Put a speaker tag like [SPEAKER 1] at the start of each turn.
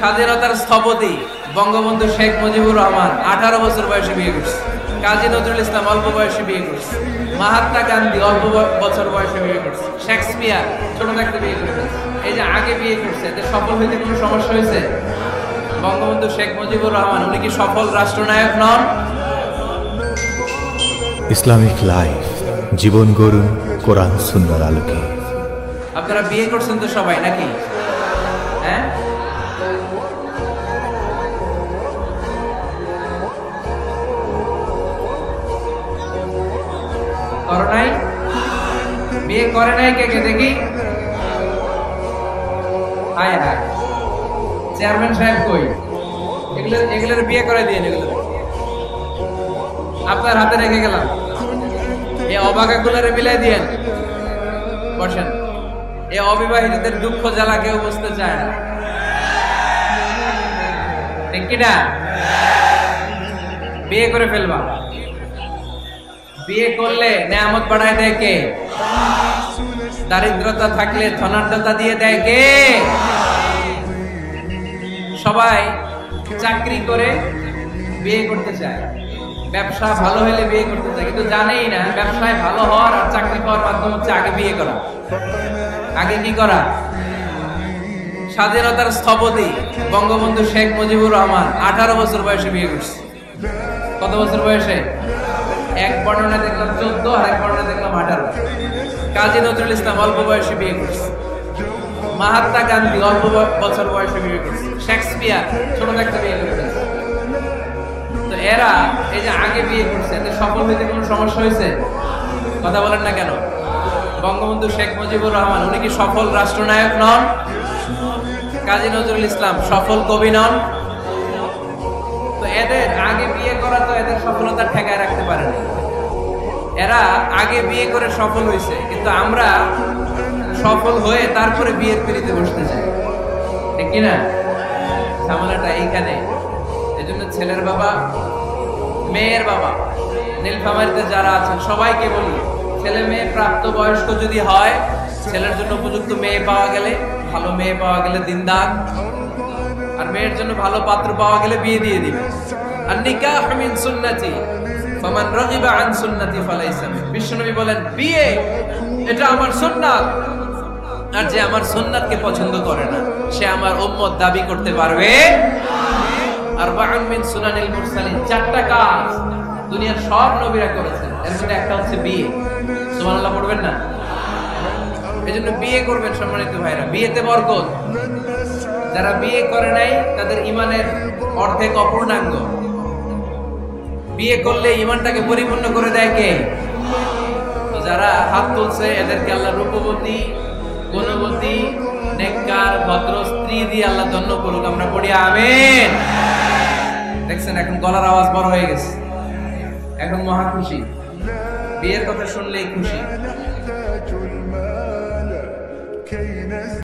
[SPEAKER 1] স্বাধীনতার স্থপতি বঙ্গবন্ধু শেখ মুজিবুর রহমান 18 বছর বয়সে বিয়ে করছে। কাজী নজরুল ইসলাম অল্প বয়সে বিয়ে করছে। মহাত্মা গান্ধী অল্প বছর বয়সে বিয়ে করছে। শেক্সপিয়ার ছোট থাকতে বিয়ে করছে। এই যে আগে বিয়ে করছে, এতে সফল হইতে কোনো সমস্যা হয়েছে? বঙ্গবন্ধু শেখ মুজিবুর রহমান উনি কি সফল রাষ্ট্রনায়ক নন?
[SPEAKER 2] ইসলামিক লাইফ জীবন গড়ুন কোরআন সুন্নাহর আলোকে।
[SPEAKER 1] আপনারা বিয়ে করছেন তো সবাই নাকি? হ্যাঁ, করে নাই? বিয়ে করে নাই কে কে দেখি? হায় হায়, চেয়ারম্যান সাহেব কই? এগুলোর বিয়ে করে দিয়ে এগুলো আপনার হাতে রেখে গেলাম। এই অবাকাগুলোরে মিলাই দিয়েন। বসেন। এই অবিবাহিতদের দুঃখ জ্বালা কেউ বুঝতে চায় না, ঠিক কিনা? বিয়ে করে ফেলবা। বিয়ে করলে নেয়ামত বাড়ায় দেয় কে? দারিদ্রতা থাকলে ধনাঢ্যতা দিয়ে দেয় কে? সবাই চাকরি করে বিয়ে করতে চায়, ব্যবসা ভালো হলে বিয়ে করতে চায়, কিন্তু জানেই না ব্যবসায় ভালো হওয়ার আর চাকরি পাওয়ার মাধ্যম হচ্ছে আগে বিয়ে করা। আগে কি করা? স্বাধীনতার স্থপতি বঙ্গবন্ধু শেখ মুজিবুর রহমান 18 বছর বয়সে বিয়ে করছে। কত বছর বয়সে? এক বর্ণনা দেখলাম 14, আর এক বর্ণনা দেখলাম 18। কাজী নজরুল ইসলাম অল্প বয়সে বিয়ে করছে। মহাত্মা গান্ধী অল্প বছর বয়সে বিয়ে করছে। শেক্সপিয়ার ছোট থাকতে বিয়ে করেছে। তো এরা এই যে আগে বিয়ে করছে, এতে সফল হইতে কোনো সমস্যা হয়েছে? কথা বলেন না কেন? বঙ্গবন্ধু শেখ মুজিবুর রহমান উনি কি সফল রাষ্ট্রনায়ক নন? কাজী নজরুল ইসলাম সফল কবি নন? তো এদের আগে বিয়ে করা তো এদের সফলতা ঠেকায় রাখতে পারে না। এরা আগে বিয়ে করে সফল হয়েছে, কিন্তু আমরা সফল হয়ে তারপরে বিয়ের পিড়িতে বসতে চাই, ঠিক কিনা? ঝামেলাটা এইখানে। এজন্য ছেলের বাবা, মেয়ের বাবা, নীলফামারীতে যারা আছেন সবাইকে বলি, ছেলে মেয়ে প্রাপ্ত বয়স্ক যদি হয়, ছেলের জন্য উপযুক্ত মেয়ে পাওয়া গেলে, ভালো মেয়ে পাওয়া গেলে দিনদার, আর মেয়ের জন্য ভালো পাত্র পাওয়া গেলে বিয়ে দিয়ে দিবে। আর নিকাহ মিন সুন্নতি ফামান রাগিবা আন সুন্নতি ফালাইসা মিন। বিশ্বনবী বলেন, বিয়ে এটা আমার সুন্নাত, আর যে আমার সুন্নাতকে পছন্দ করে না সে আমার উম্মত দাবি করতে পারবে। আরবাউন মিন সুনানিল মুরসালিন, 4টা কাজ দুনিয়ার সব নবীরা করেছেন, এর মধ্যে একটা হচ্ছে বিয়ে। সুবহানাল্লাহ পড়বেন না? এজন্য বিয়ে করবেন সম্মানিত ভাইরা, বিয়েতে বরকত। যারা বিয়ে করে নাই তাদের ঈমানের অর্ধেক অপূর্ণাঙ্গ। বিয়ে করলে ঈমানটাকে পরিপূর্ণ করে দেয় কে? তো যারা হাত তুলছে এদেরকে আল্লাহ রূপবতী, গুণবতী, নেককার, ভদ্র স্ত্রী দিয়ে আল্লাহ ধন্য করুক। আমরা পড়ি আমিন। দেখছেন এখন গলার আওয়াজ বড় হয়ে গেছে, এখন মহা খুশি। বিয়ের কথা শুনলেই খুশি।